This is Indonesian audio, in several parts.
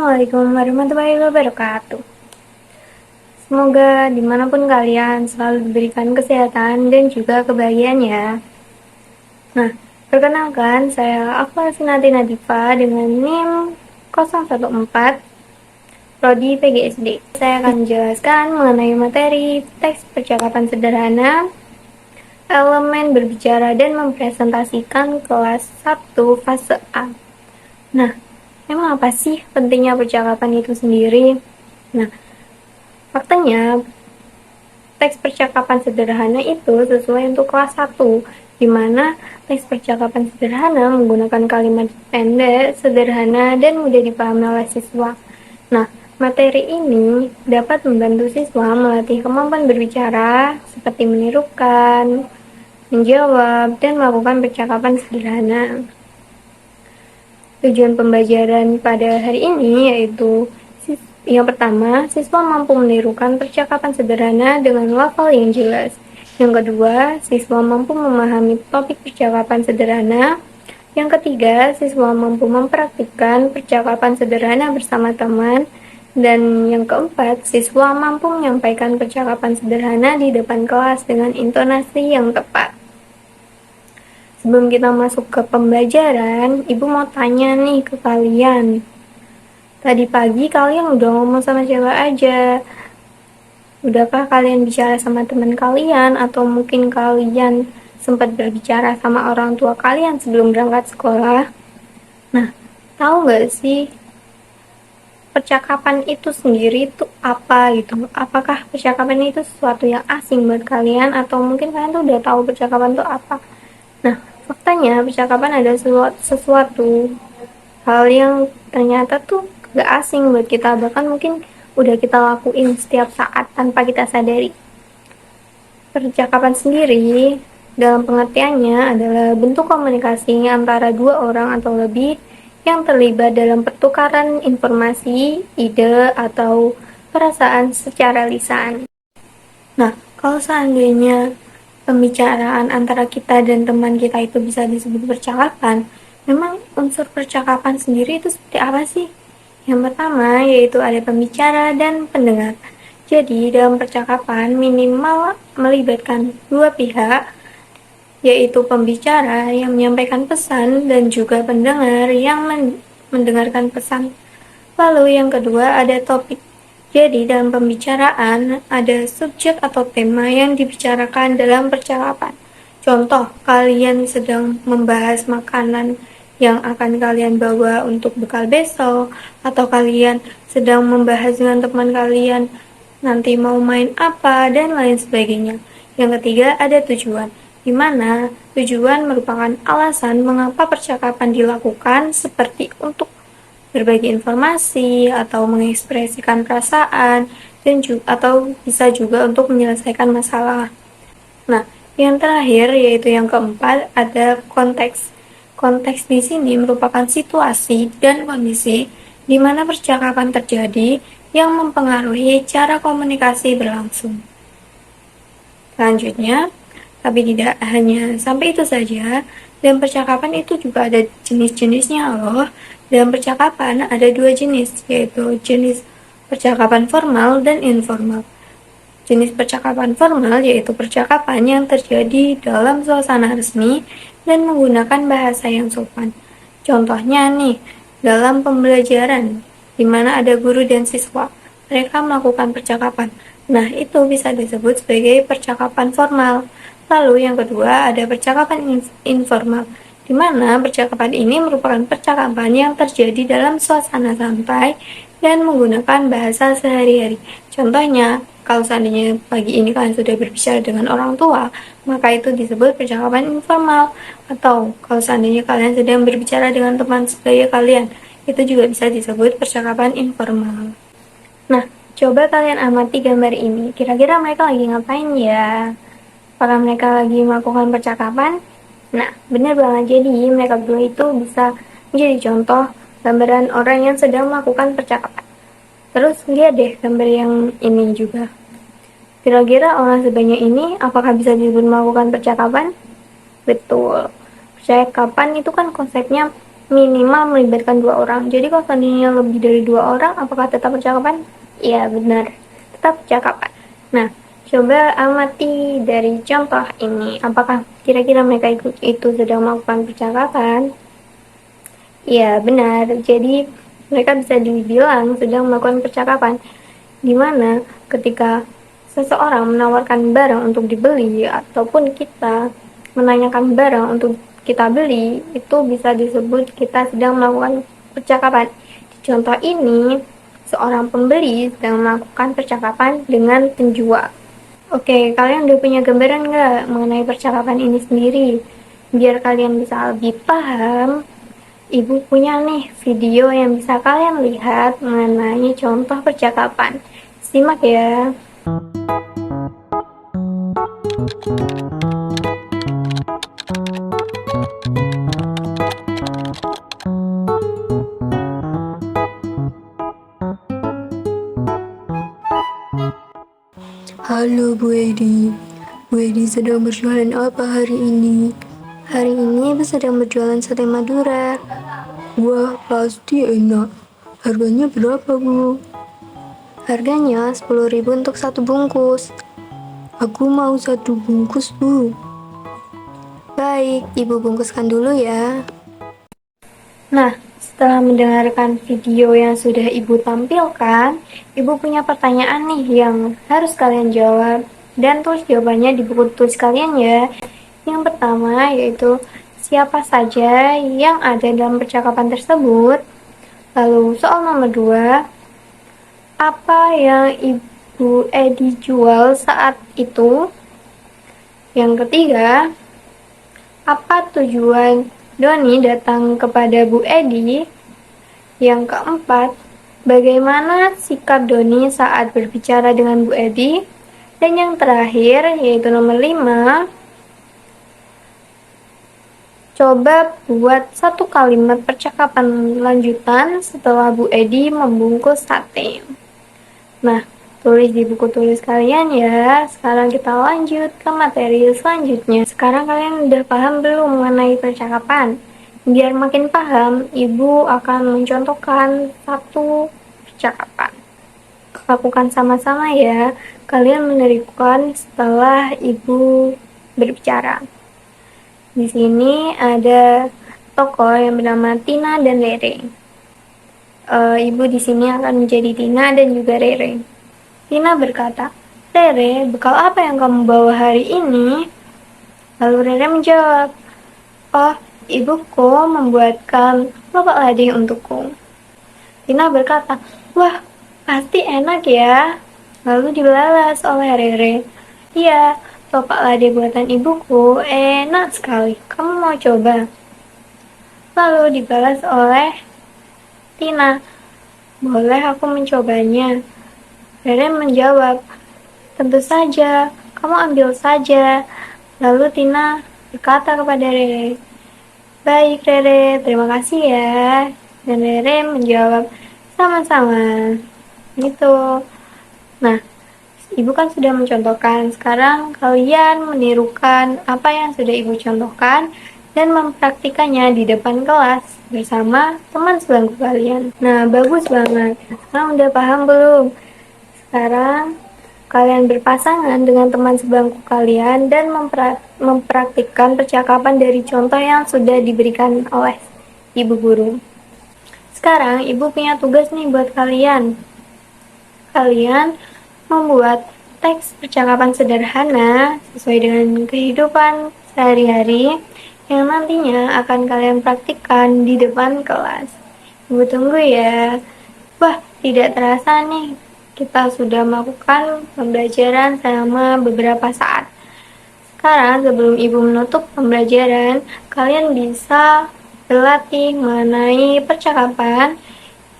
Assalamualaikum warahmatullahi wabarakatuh. Semoga dimanapun kalian selalu diberikan kesehatan dan juga kebahagiaan ya. Nah, perkenalkan saya Afla Sinati Nadifa dengan NIM 014 Prodi PGSD. Saya akan menjelaskan mengenai materi teks percakapan sederhana, elemen berbicara dan mempresentasikan kelas 1 fase A. Nah, emang apa sih pentingnya percakapan itu sendiri? Nah, faktanya teks percakapan sederhana itu sesuai untuk kelas 1, di mana teks percakapan sederhana menggunakan kalimat pendek, sederhana, dan mudah dipahami oleh siswa. Nah, materi ini dapat membantu siswa melatih kemampuan berbicara seperti menirukan, menjawab, dan melakukan percakapan sederhana. Tujuan pembelajaran pada hari ini yaitu yang pertama, siswa mampu menirukan percakapan sederhana dengan lafal yang jelas. Yang kedua, siswa mampu memahami topik percakapan sederhana. Yang ketiga, siswa mampu mempraktikkan percakapan sederhana bersama teman. Dan yang keempat, siswa mampu menyampaikan percakapan sederhana di depan kelas dengan intonasi yang tepat. Sebelum kita masuk ke pembelajaran, Ibu mau tanya nih ke kalian. Tadi pagi kalian udah ngomong sama siapa aja? Udahkah kalian bicara sama teman kalian? Atau mungkin kalian sempat berbicara sama orang tua kalian sebelum berangkat sekolah? Nah, tahu gak sih percakapan itu sendiri itu apa gitu? Apakah percakapan itu sesuatu yang asing buat kalian? Atau mungkin kalian tuh udah tahu percakapan itu apa? Nah, faktanya percakapan ada sesuatu hal yang ternyata tuh gak asing buat kita, bahkan mungkin udah kita lakuin setiap saat tanpa kita sadari. Percakapan sendiri dalam pengertiannya adalah bentuk komunikasi antara dua orang atau lebih yang terlibat dalam pertukaran informasi, ide, atau perasaan secara lisan. Nah, kalau seandainya pembicaraan antara kita dan teman kita itu bisa disebut percakapan, memang unsur percakapan sendiri itu seperti apa sih? Yang pertama yaitu ada pembicara dan pendengar. Jadi dalam percakapan minimal melibatkan dua pihak, yaitu pembicara yang menyampaikan pesan dan juga pendengar yang mendengarkan pesan. Lalu yang kedua ada topik. Jadi dalam pembicaraan ada subjek atau tema yang dibicarakan dalam percakapan. Contoh, kalian sedang membahas makanan yang akan kalian bawa untuk bekal besok, atau kalian sedang membahas dengan teman kalian nanti mau main apa, dan lain sebagainya. Yang ketiga ada tujuan, di mana tujuan merupakan alasan mengapa percakapan dilakukan, seperti untuk berbagi informasi atau mengekspresikan perasaan dan atau bisa juga untuk menyelesaikan masalah. Nah, yang terakhir yaitu yang keempat ada konteks. Konteks di sini merupakan situasi dan kondisi di mana percakapan terjadi yang mempengaruhi cara komunikasi berlangsung. Selanjutnya, tapi tidak hanya sampai itu saja, dalam percakapan itu juga ada jenis-jenisnya loh. Dalam percakapan ada dua jenis, yaitu jenis percakapan formal dan informal. Jenis percakapan formal yaitu percakapan yang terjadi dalam suasana resmi dan menggunakan bahasa yang sopan. Contohnya nih, dalam pembelajaran, di mana ada guru dan siswa, mereka melakukan percakapan. Nah, itu bisa disebut sebagai percakapan formal. Lalu yang kedua ada percakapan informal, di mana percakapan ini merupakan percakapan yang terjadi dalam suasana santai dan menggunakan bahasa sehari-hari. Contohnya, kalau seandainya pagi ini kalian sudah berbicara dengan orang tua, maka itu disebut percakapan informal. Atau kalau seandainya kalian sedang berbicara dengan teman sebaya kalian, itu juga bisa disebut percakapan informal. Nah, coba kalian amati gambar ini. Kira-kira mereka lagi ngapain ya? Apakah mereka lagi melakukan percakapan? Nah, benar banget. Jadi, mereka berdua itu bisa menjadi contoh gambaran orang yang sedang melakukan percakapan. Terus, lihat deh gambar yang ini juga. Kira-kira orang sebanyak ini apakah bisa disebut melakukan percakapan? Betul. Percakapan itu kan konsepnya minimal melibatkan 2 orang. Jadi kalau seandainya lebih dari 2 orang, apakah tetap percakapan? Iya, benar, tetap percakapan. Nah, coba amati dari contoh ini, apakah kira-kira mereka itu sedang melakukan percakapan? Iya, benar. Jadi mereka bisa dibilang sedang melakukan percakapan, di mana ketika seseorang menawarkan barang untuk dibeli ataupun kita menanyakan barang untuk kita beli, itu bisa disebut kita sedang melakukan percakapan. Di contoh ini, seorang pembeli sedang melakukan percakapan dengan penjual. Oke, kalian udah punya gambaran nggak mengenai percakapan ini sendiri? Biar kalian bisa lebih paham, Ibu punya nih video yang bisa kalian lihat mengenai contoh percakapan. Simak ya. Halo Bu Edi. Bu Edi sedang berjualan apa hari ini? Hari ini Ibu sedang berjualan sate Madura. Wah, pasti enak. Harganya berapa, Bu? Harganya 10.000 untuk 1 bungkus. Aku mau 1 bungkus, Bu. Baik, Ibu bungkuskan dulu ya. Nah, setelah mendengarkan video yang sudah Ibu tampilkan, Ibu punya pertanyaan nih yang harus kalian jawab dan tulis jawabannya di buku tulis kalian ya. Yang pertama yaitu siapa saja yang ada dalam percakapan tersebut. Lalu soal nomor 2, apa yang Ibu Edi jual saat itu? Yang ketiga, apa tujuan Doni datang kepada Bu Edi? Yang keempat, bagaimana sikap Doni saat berbicara dengan Bu Edi? Dan yang terakhir, yaitu nomor 5, coba buat 1 kalimat percakapan lanjutan setelah Bu Edi membungkus sate. Nah, tulis di buku tulis kalian ya. Sekarang kita lanjut ke materi selanjutnya. Sekarang kalian udah paham belum mengenai percakapan? Biar makin paham, Ibu akan mencontohkan 1 percakapan. Lakukan sama-sama ya. Kalian menirukan setelah Ibu berbicara. Di sini ada tokoh yang bernama Tina dan Rere. Ibu di sini akan menjadi Tina dan juga Rere. Tina berkata, "Rere, bekal apa yang kamu bawa hari ini?" Lalu Rere menjawab, "Oh, ibuku membuatkan lopak ladi untukku." Tina berkata, "Wah, pasti enak ya." Lalu dibalas oleh Rere, "Iya, lopak ladi buatan ibuku enak sekali. Kamu mau coba?" Lalu dibalas oleh Tina, "Boleh aku mencobanya?" Rere menjawab, "Tentu saja, kamu ambil saja." Lalu Tina berkata kepada Rere, "Baik Rere, terima kasih ya." Dan Rere menjawab, "Sama-sama." Gitu. Nah, Ibu kan sudah mencontohkan, sekarang kalian menirukan apa yang sudah Ibu contohkan dan mempraktikannya di depan kelas bersama teman sebangku kalian. Nah, bagus banget. Sekarang udah paham belum? Sekarang kalian berpasangan dengan teman sebangku kalian dan mempraktikkan percakapan dari contoh yang sudah diberikan oleh Ibu Guru. Sekarang Ibu punya tugas nih buat kalian. Kalian membuat teks percakapan sederhana sesuai dengan kehidupan sehari-hari yang nantinya akan kalian praktikkan di depan kelas. Ibu tunggu ya. Wah, tidak terasa nih, kita sudah melakukan pembelajaran selama beberapa saat. Sekarang sebelum Ibu menutup pembelajaran, kalian bisa berlatih mengenai percakapan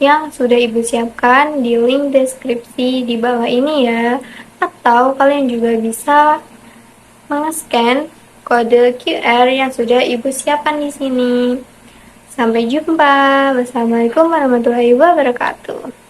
yang sudah Ibu siapkan di link deskripsi di bawah ini ya. Atau kalian juga bisa meng-scan kode QR yang sudah Ibu siapkan di sini. Sampai jumpa. Wassalamualaikum warahmatullahi wabarakatuh.